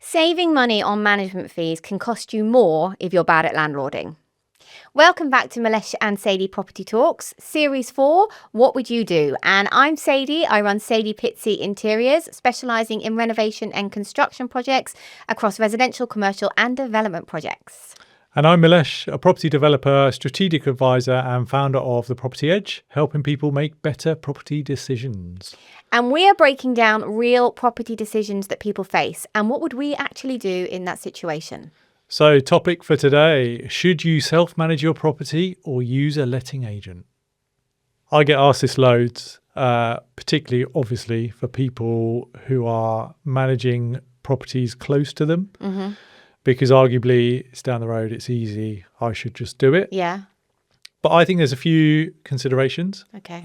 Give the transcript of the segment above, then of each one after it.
Saving money on management fees can cost you more if you're bad at landlording. Welcome back to Milesh and Sadie Property Talks, Series 4, What Would You Do? And I'm Sadie. I run Sadie Pizzey Interiors, specialising in renovation and construction projects across residential, commercial and development projects. And I'm Milesh, a property developer, strategic advisor and founder of The Property Edge, helping people make better property decisions. And we are breaking down real property decisions that people face and what would we actually do in that situation. So, topic for today, should you self-manage your property or use a letting agent? I get asked this loads, particularly obviously for people who are managing properties close to them. Mm-hmm. Because arguably it's down the road, it's easy, I should just do it. Yeah. But I think there's a few considerations. Okay.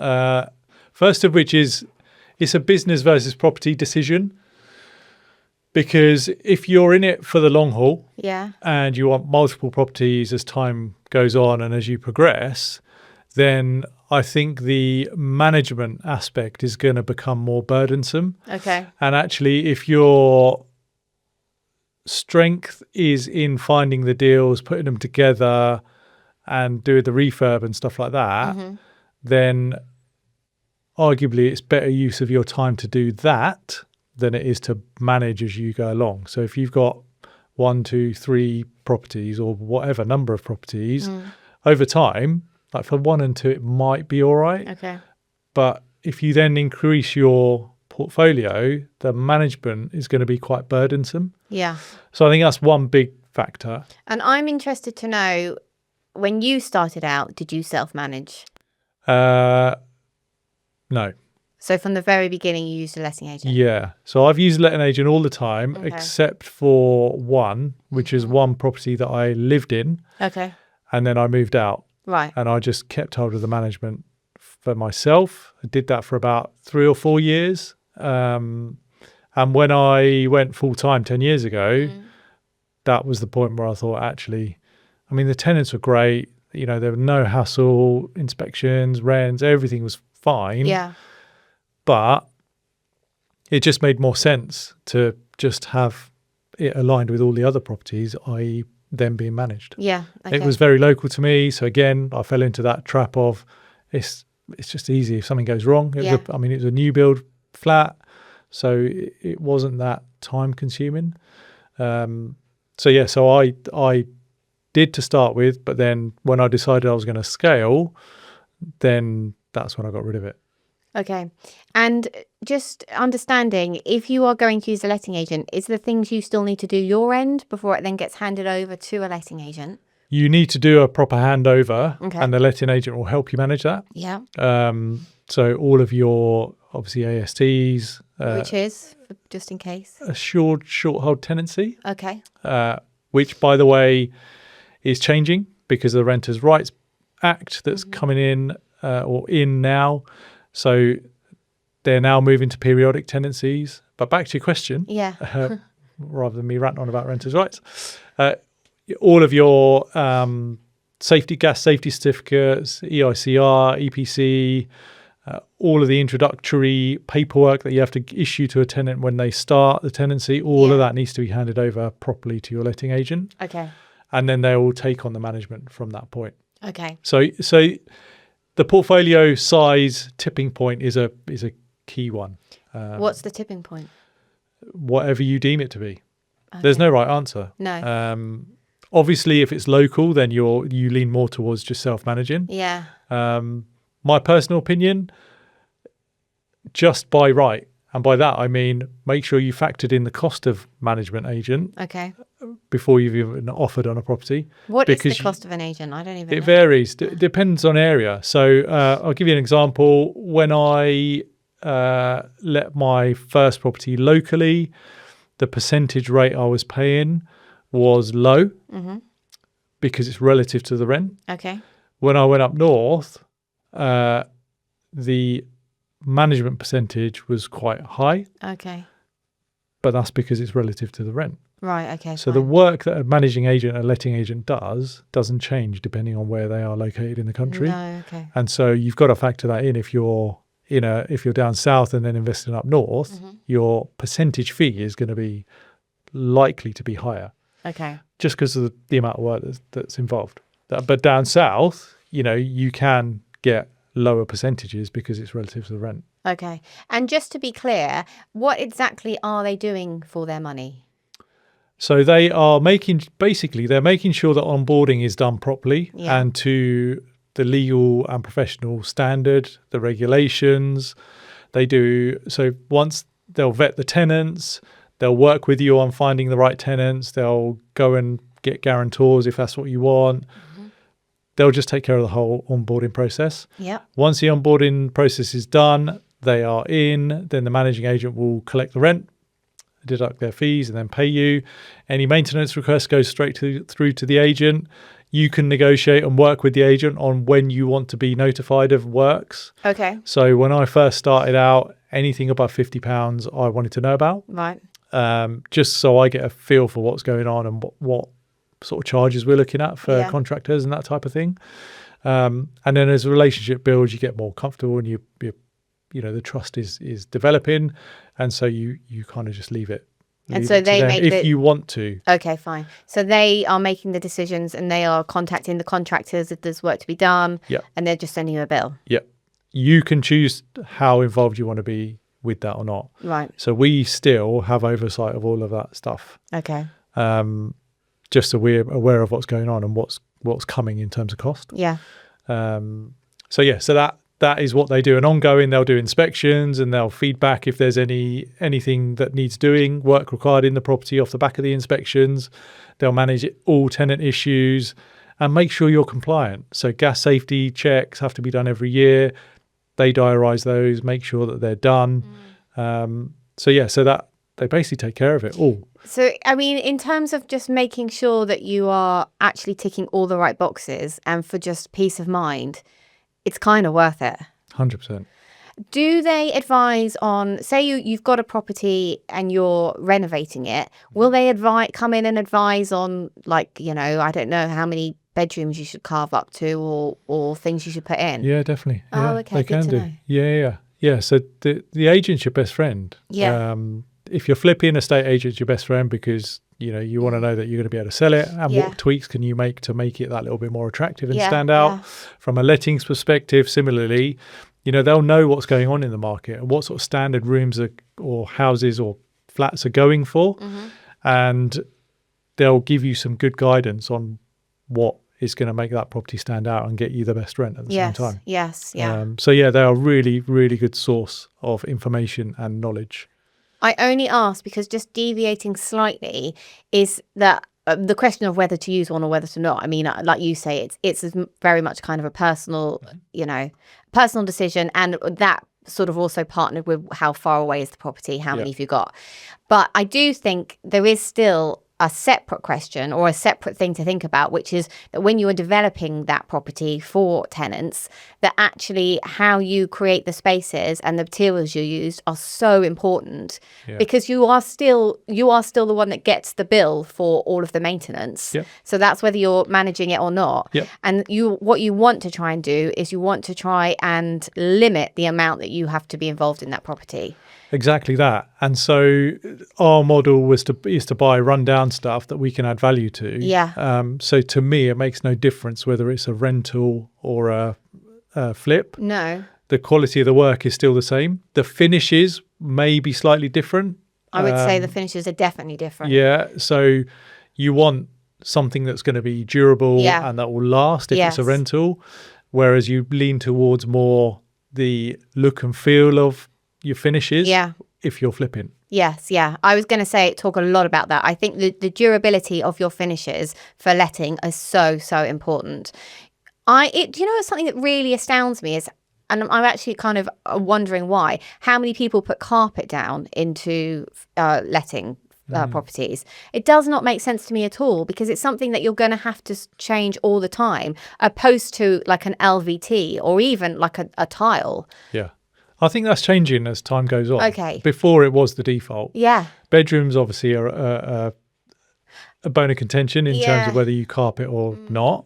First of which is it's a business versus property decision. Because if you're in it for the long haul, yeah, and you want multiple properties as time goes on and as you progress, then I think the management aspect is going to become more burdensome. Okay. And actually, if your strength is in finding the deals, putting them together and doing the refurb and stuff like that, then arguably it's better use of your time to do that than it is to manage as you go along. So if you've got 1, 2, 3 properties or whatever number of properties, over time, like for 1 and 2, it might be all right. Okay. But if you then increase your portfolio, the management is going to be quite burdensome. Yeah. So I think that's one big factor. And I'm interested to know, when you started out, did you self-manage? No. So from the very beginning, you used a letting agent? Yeah. So I've used a letting agent all the time, Okay. except for one, which is one property that I lived in. Okay. And then I moved out. Right. And I just kept hold of the management for myself. I did that for about 3 or 4 years. And when I went full-time 10 years ago, that was the point where I thought, actually, I mean, the tenants were great. You know, there were no hassle, inspections, rents, everything was fine. Yeah. But it just made more sense to just have it aligned with all the other properties, i.e. them being managed. Yeah. Okay. It was very local to me. So again, I fell into that trap of it's just easy if something goes wrong. It was a new build flat. So it wasn't that time consuming. So I did to start with, but then when I decided I was going to scale, then that's when I got rid of it. Okay. And just understanding, if you are going to use a letting agent, is there things you still need to do your end before it then gets handed over to a letting agent? You need to do a proper handover, Okay. and the letting agent will help you manage that. Yeah. So all of your, obviously, ASTs. Which is, just in case? Assured short hold tenancy. Okay. Which, by the way, is changing because of the Renters' Rights Act that's coming in or in now. So they're now moving to periodic tenancies. But back to your question, rather than me ranting on about renters' rights, all of your gas safety certificates, EICR, EPC, all of the introductory paperwork that you have to issue to a tenant when they start the tenancy, all of that needs to be handed over properly to your letting agent. Okay. And then they will take on the management from that point. Okay. So the portfolio size tipping point is a key one. What's the tipping point? Whatever you deem it to be. Okay. There's no right answer. No. Obviously, if it's local, then you lean more towards just self-managing. Yeah. My personal opinion, just buy right. And by that, I mean, make sure you factored in the cost of management agent before you've even offered on a property. What is the cost of an agent? I don't even know. It varies. It depends on area. So I'll give you an example. When I let my first property locally, the percentage rate I was paying was low because it's relative to the rent. Okay. When I went up north, the management percentage was quite high. Okay. But that's because it's relative to the rent. Right, okay. So the work that a managing agent and a letting agent doesn't change depending on where they are located in the country. No, okay. And so you've got to factor that in if you're down south and then investing up north, your percentage fee is going to be likely to be higher, Okay. just because of the amount of work that's involved. But down south, you can get lower percentages because it's relative to the rent. Okay. And just to be clear, what exactly are they doing for their money? So they're making sure that onboarding is done properly and to the legal and professional standard, the regulations. They do. So once they'll vet the tenants, they'll work with you on finding the right tenants. They'll go and get guarantors if that's what you want. They'll just take care of the whole onboarding process. Yep. Once the onboarding process is done, they are in, then the managing agent will collect the rent, deduct their fees, and then pay you. Any maintenance request goes straight through to the agent. You can negotiate and work with the agent on when you want to be notified of works. Okay. So when I first started out, anything above £50 I wanted to know about. Right. Just so I get a feel for what's going on and what sort of charges we're looking at for contractors and that type of thing. And then as the relationship builds, you get more comfortable and you the trust is developing, and so you kind of just leave it. And so they make if you want to. Okay, fine. So they are making the decisions and they are contacting the contractors if there's work to be done. Yeah. And they're just sending you a bill. Yeah. You can choose how involved you want to be with that or not. Right. So we still have oversight of all of that stuff. Okay. Just so we're aware of what's going on and what's coming in terms of cost. Yeah. So that is what they do. And ongoing, they'll do inspections and they'll feedback if there's anything that needs doing, work required in the property off the back of the inspections. They'll manage all tenant issues and make sure you're compliant. So gas safety checks have to be done every year. They diarise those, make sure that they're done. So that they basically take care of it all. So, I mean, in terms of just making sure that you are actually ticking all the right boxes and for just peace of mind, it's kind of worth it. 100%. Do they advise on, say you've got a property and you're renovating it, will they come in and advise on, like, I don't know how many bedrooms you should carve up to or things you should put in? Yeah, definitely. Yeah, okay, they good can to do. know. Yeah. So the agent's your best friend. Yeah. If you're flipping, estate agent's your best friend because you want to know that you're going to be able to sell it, and what tweaks can you make to make it that little bit more attractive and stand out. Yeah. From a lettings perspective, similarly, they'll know what's going on in the market and what sort of standard rooms or houses or flats are going for, and they'll give you some good guidance on what is going to make that property stand out and get you the best rent at the same time. Yes, yeah. They are a really, really good source of information and knowledge. I only ask because just deviating slightly is that the question of whether to use one or whether to not. I mean, like you say, it's very much kind of a personal, personal decision, and that sort of also partnered with how far away is the property, how many have you got. But I do think there is still a separate question or a separate thing to think about, which is that when you are developing that property for tenants, that actually how you create the spaces and the materials you use are so important, because you are still the one that gets the bill for all of the maintenance. So that's whether you're managing it or not. And what you want to try and do is you want to try and limit the amount that you have to be involved in that property. Exactly that. And so our model is to buy rundown stuff that we can add value to. Yeah. So to me, it makes no difference whether it's a rental or a flip. No. The quality of the work is still the same. The finishes may be slightly different. I would say the finishes are definitely different. Yeah. So you want something that's going to be durable and that will last if it's a rental, whereas you lean towards more the look and feel of your finishes if you're flipping. Yes, yeah. I was going to talk a lot about that. I think the durability of your finishes for letting is so important. Something that really astounds me is, and I'm actually kind of wondering why, how many people put carpet down into letting properties. It does not make sense to me at all, because it's something that you're going to have to change all the time, opposed to like an LVT or even like a tile. Yeah. I think that's changing as time goes on. Okay. Before it was the default. Yeah. Bedrooms obviously are a bone of contention in terms of whether you carpet or not.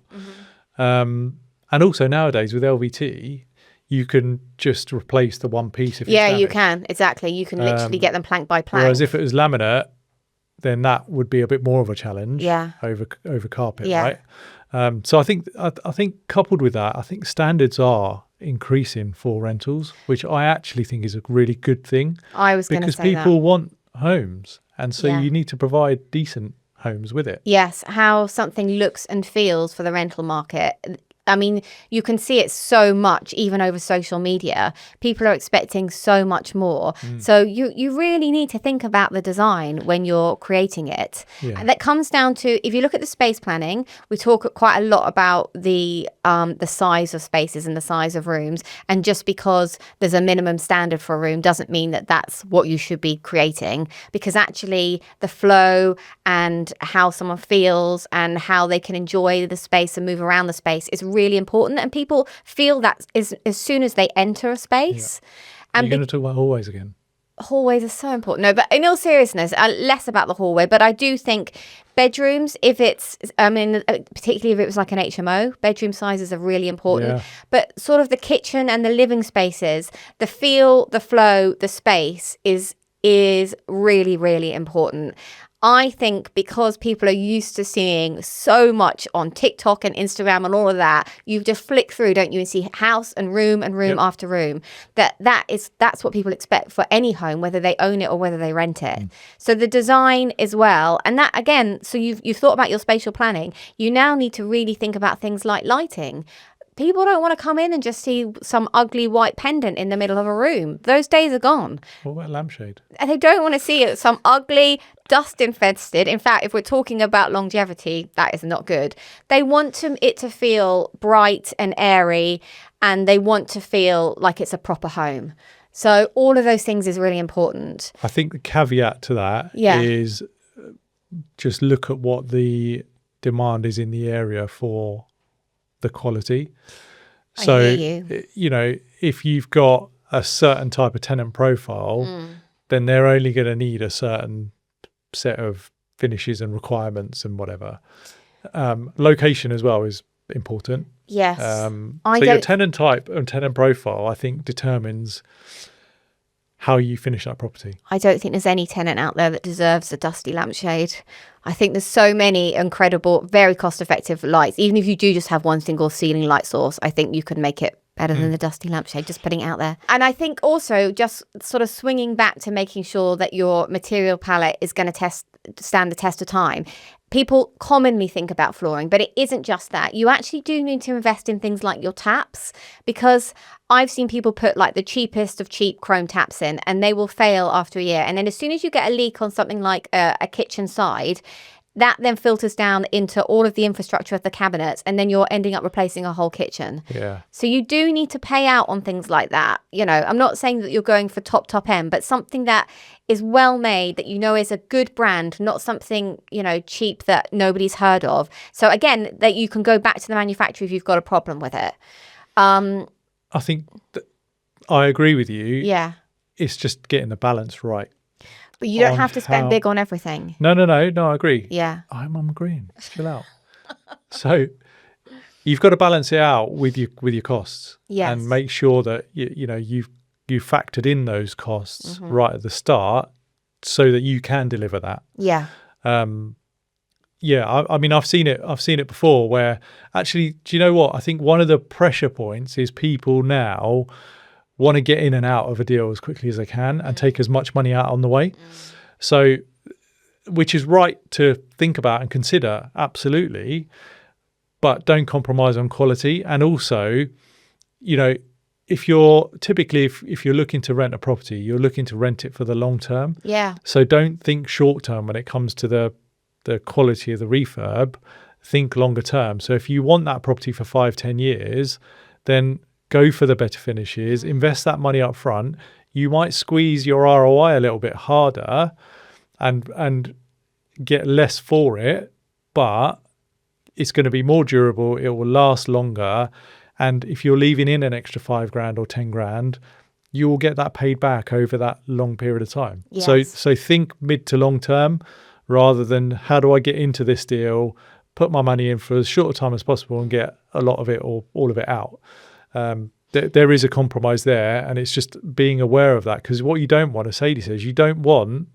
And also nowadays with LVT, you can just replace the one piece if it's damaged. You can. Exactly. You can literally get them plank by plank. Whereas if it was laminate, then that would be a bit more of a challenge over carpet, right? So I think coupled with that, I think standards are increasing for rentals, which I actually think is a really good thing. I was going to say that. Because people want homes, and so you need to provide decent homes with it. Yes, how something looks and feels for the rental market. I mean, you can see it so much, even over social media. People are expecting so much more. So you really need to think about the design when you're creating it. And that comes down to, if you look at the space planning, we talk quite a lot about the size of spaces and the size of rooms. And just because there's a minimum standard for a room doesn't mean that that's what you should be creating. Because actually the flow and how someone feels and how they can enjoy the space and move around the space is really important, and people feel that as soon as they enter a space. And you're going to talk about hallways again. Hallways are so important. No, but in all seriousness, less about the hallway, but I do think bedrooms, if it's, I mean, particularly if it was like an HMO, bedroom sizes are really important. But sort of the kitchen and the living spaces, the feel, the flow, the space is really, really important. I think because people are used to seeing so much on TikTok and Instagram and all of that, you just flick through, don't you, and see house and room after room. That's what people expect for any home, whether they own it or whether they rent it. So the design as well, and that again, so you've thought about your spatial planning. You now need to really think about things like lighting. People don't want to come in and just see some ugly white pendant in the middle of a room. Those days are gone. What about a lampshade? And they don't want to see some ugly, dust-infested. In fact, if we're talking about longevity, that is not good. They want it to feel bright and airy, and they want to feel like it's a proper home. So all of those things is really important. I think the caveat to that is just look at what the demand is in the area for the quality. So, you know, if you've got a certain type of tenant profile, then they're only going to need a certain set of finishes and requirements and whatever. Location as well is important. Yes. So your tenant type and tenant profile, I think, determines how you finish that property. I don't think there's any tenant out there that deserves a dusty lampshade. I think there's so many incredible, very cost-effective lights. Even if you do just have one single ceiling light source, I think you can make it better than the dusty lampshade, just putting it out there. And I think also just sort of swinging back to making sure that your material palette is going to stand the test of time. People commonly think about flooring, but it isn't just that. You actually do need to invest in things like your taps, because I've seen people put like the cheapest of cheap chrome taps in and they will fail after a year. And then as soon as you get a leak on something like a kitchen side, that then filters down into all of the infrastructure of the cabinets, and then you're ending up replacing a whole kitchen. So you do need to pay out on things like that. You know, I'm not saying that you're going for top end, but something that is well made, that you know is a good brand, not something, you know, cheap that nobody's heard of. So again, that you can go back to the manufacturer if you've got a problem with it. I think I agree with you. Yeah. It's just getting the balance right. But you don't have to spend big on everything. No, I agree. Yeah. I'm agreeing. Chill out. So you've got to balance it out with your costs. Yes. And make sure that you know you factored in those costs right at the start, so that you can deliver that. Yeah. I mean, I've seen it before, where actually, do you know what? I think one of the pressure points is people now want to get in and out of a deal as quickly as they can and take as much money out on the way. So, which is right to think about and consider, absolutely, but don't compromise on quality. And also, you know, if you're looking to rent a property, you're looking to rent it for the long term. Yeah. So don't think short term when it comes to the quality of the refurb. Think longer term. So if you want that property for 5-10 years, then go for the better finishes, invest that money up front. You might squeeze your ROI a little bit harder and get less for it, but it's going to be more durable. It will last longer. And if you're leaving in an extra $5,000 or $10,000, you will get that paid back over that long period of time. Yes. So think mid to long term, rather than how do I get into this deal, put my money in for as short a time as possible and get a lot of it or all of it out. There is a compromise there, and it's just being aware of that, because what you don't want, as Sadie says, you don't want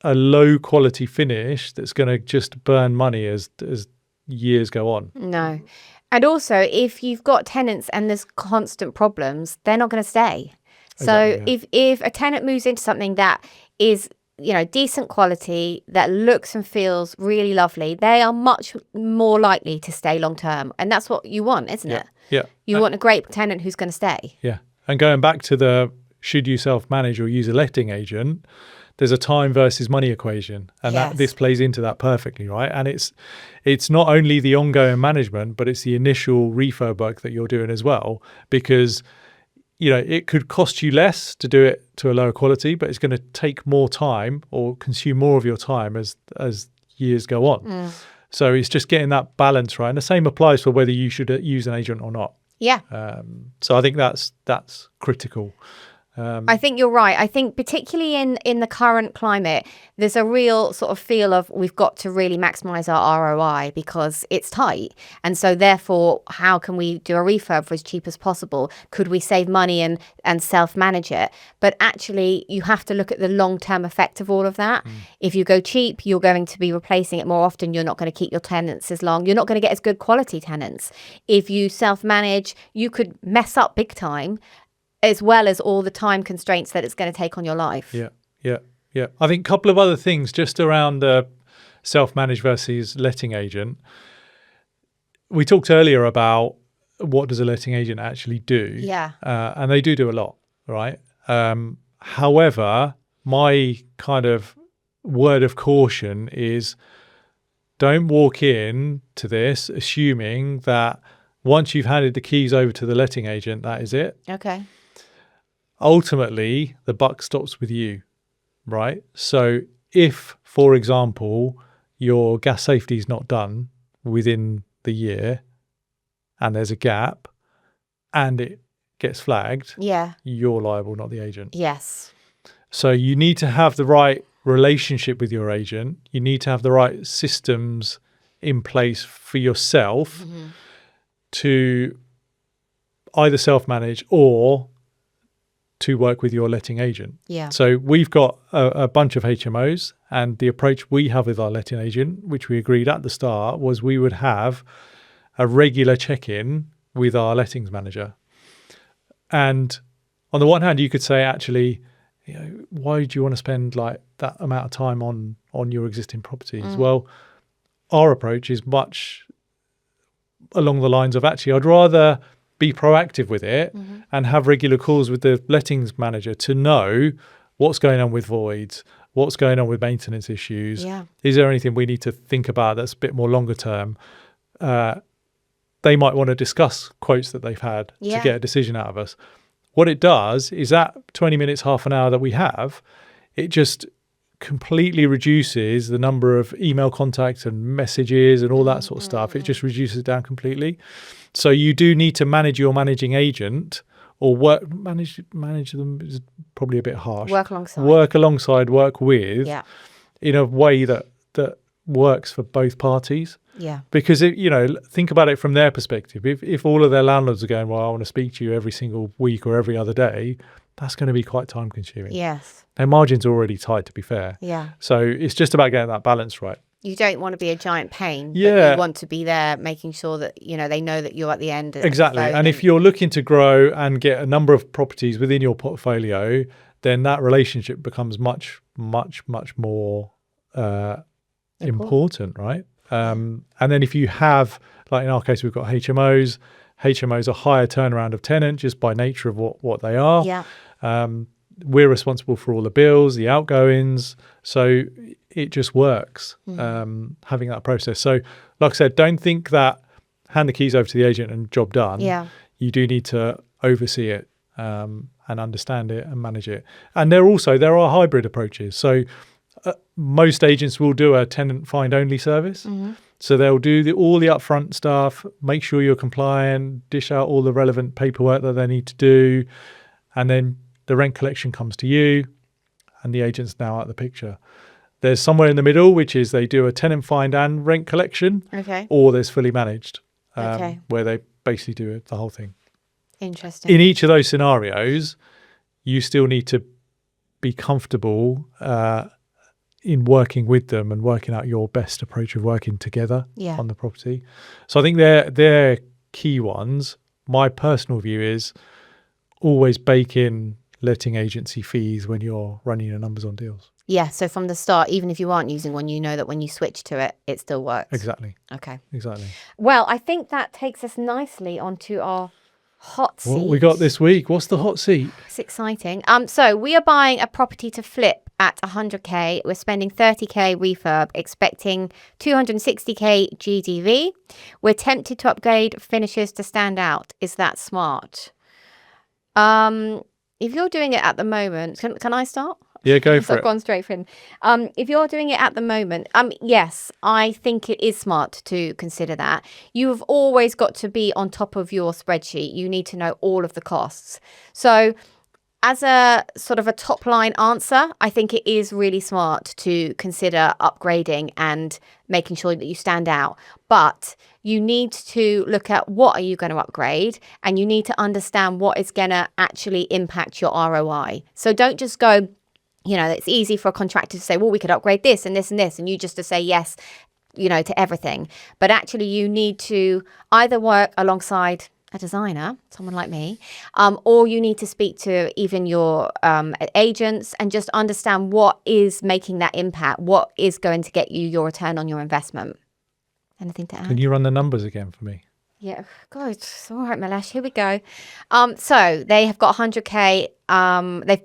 a low quality finish that's going to just burn money as years go on. No. And also, if you've got tenants and there's constant problems, they're not going to stay. So Exactly, if a tenant moves into something that is, decent quality, that looks and feels really lovely, they are much more likely to stay long term. And that's what you want, isn't it? Yeah. You want a great tenant who's going to stay. Yeah. And going back to the should you self-manage or use a letting agent, there's a time versus money equation. And Yes. this plays into that perfectly, right? And it's not only the ongoing management, but it's the initial refurb work that you're doing as well. Because, it could cost you less to do it to a lower quality, but it's going to take more time or consume more of your time as years go on. So it's just getting that balance right. And the same applies for whether you should use an agent or not. Yeah. So I think that's critical. I think you're right. I think particularly in the current climate, there's a real sort of feel of we've got to really maximize our ROI because it's tight. And so therefore, how can we do a refurb for as cheap as possible? Could we save money and self-manage it? But actually, you have to look at the long-term effect of all of that. If you go cheap, you're going to be replacing it more often. You're not going to keep your tenants as long. You're not going to get as good quality tenants. If you self-manage, you could mess up big time, as well as all the time constraints that it's going to take on your life. Yeah. I think a couple of other things just around the self-managed versus letting agent. We talked earlier about what does a letting agent actually do. Yeah. And they do a lot, right? However, my kind of word of caution is don't walk in to this assuming that once you've handed the keys over to the letting agent, that is it. Okay. Ultimately, the buck stops with you, right? So if, for example, your gas safety is not done within the year and there's a gap and it gets flagged, you're liable, not the agent. Yes. So you need to have the right relationship with your agent. You need to have the right systems in place for yourself to either self-manage or to work with your letting agent. Yeah. So we've got a bunch of HMOs, and the approach we have with our letting agent, which we agreed at the start, was we would have a regular check-in with our lettings manager. And on the one hand, you could say, actually, why do you want to spend like that amount of time on your existing properties? Well, our approach is much along the lines of actually, I'd rather be proactive with it and have regular calls with the lettings manager to know what's going on with voids, what's going on with maintenance issues. Yeah. Is there anything we need to think about that's a bit more longer term? They might want to discuss quotes that they've had to get a decision out of us. What it does is that 20 minutes, half an hour that we have, it just completely reduces the number of email contacts and messages and all that sort of stuff. It just reduces it down completely. So you do need to manage your managing agent, or manage them is probably a bit harsh. Work alongside, work with, in a way that works for both parties. Yeah. Because think about it from their perspective. If all of their landlords are going, well, I want to speak to you every single week or every other day, that's going to be quite time consuming. Yes. Their margins are already tight, to be fair. Yeah. So it's just about getting that balance right. You don't want to be a giant pain. Yeah. But you want to be there, making sure that, they know that you're at the end. Exactly. And if you're looking to grow and get a number of properties within your portfolio, then that relationship becomes much, much, much more important, right? And then if you have, like in our case, we've got HMOs. HMOs are higher turnaround of tenant just by nature of what they are. Yeah. We're responsible for all the bills, the outgoings. So it just works, having that process. So like I said, don't think that hand the keys over to the agent and job done. Yeah. You do need to oversee it and understand it and manage it. And there are hybrid approaches. So most agents will do a tenant find only service. So they'll do all the upfront stuff, make sure you're compliant, dish out all the relevant paperwork that they need to do. And then the rent collection comes to you and the agent's now out of the picture. There's somewhere in the middle, which is they do a tenant find and rent collection. Okay. Or there's fully managed, where they basically do the whole thing. Interesting. In each of those scenarios, you still need to be comfortable in working with them and working out your best approach of working together Yeah. on the property. So I think they're key ones. My personal view is always bake in letting agency fees when you're running your numbers on deals. Yeah. So from the start, even if you aren't using one, you know that when you switch to it, it still works. Exactly. Okay. Exactly. Well, I think that takes us nicely onto our hot seat. What we got this week? What's the hot seat? It's exciting. So we are buying a property to flip at 100k. We're spending 30k refurb, expecting 260k GDV. We're tempted to upgrade finishes to stand out. Is that smart? If you're doing it at the moment, can I start? Yeah, go So for I've it. gone straight for him. If you're doing it at the moment, yes, I think it is smart to consider that. You've always got to be on top of your spreadsheet. You need to know all of the costs. So as a sort of a top line answer, I think it is really smart to consider upgrading and making sure that you stand out. But you need to look at what are you going to upgrade, and you need to understand what is going to actually impact your ROI. So don't just go, it's easy for a contractor to say, well, we could upgrade this and this and this, and you just to say yes, to everything. But actually you need to either work alongside a designer, someone like me, or you need to speak to even your agents and just understand what is making that impact, what is going to get you your return on your investment. Anything to add? Can you run the numbers again for me? Yeah, God, it's all right, Milesh. Here we go. So they have got 100k.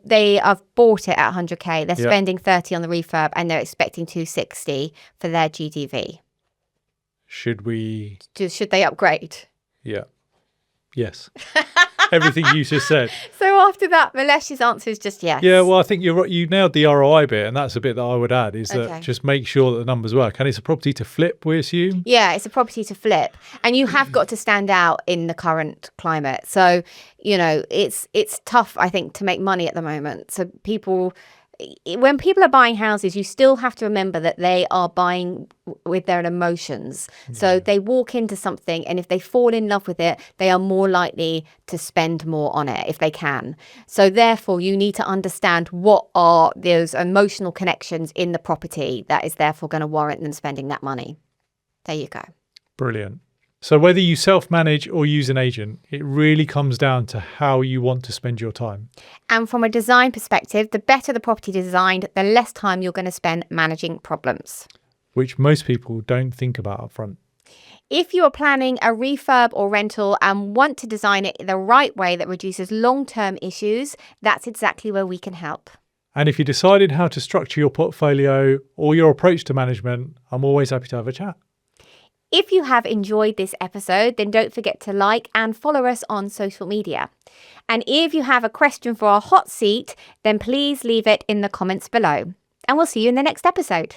They have bought it at 100k. They're spending 30 on the refurb, and they're expecting 260 for their GDV. Should they upgrade? Yeah. Yes. Everything you just said. So after that, Milesh's answer is just yes. Yeah, well, I think you're right. You nailed the ROI bit, and that's a bit that I would add, is that Okay. just make sure that the numbers work. And it's a property to flip, we assume? Yeah, it's a property to flip, and you have got to stand out in the current climate. So, it's tough, I think, to make money at the moment. So when people are buying houses, you still have to remember that they are buying with their emotions. So they walk into something, and if they fall in love with it, they are more likely to spend more on it if they can. So therefore, you need to understand what are those emotional connections in the property that is therefore going to warrant them spending that money. There you go. Brilliant. So whether you self-manage or use an agent, it really comes down to how you want to spend your time. And from a design perspective, the better the property designed, the less time you're going to spend managing problems, Which most people don't think about up front. If you are planning a refurb or rental and want to design it the right way that reduces long-term issues, that's exactly where we can help. And if you decided how to structure your portfolio or your approach to management, I'm always happy to have a chat. If you have enjoyed this episode, then don't forget to like and follow us on social media. And if you have a question for our hot seat, then please leave it in the comments below. And we'll see you in the next episode.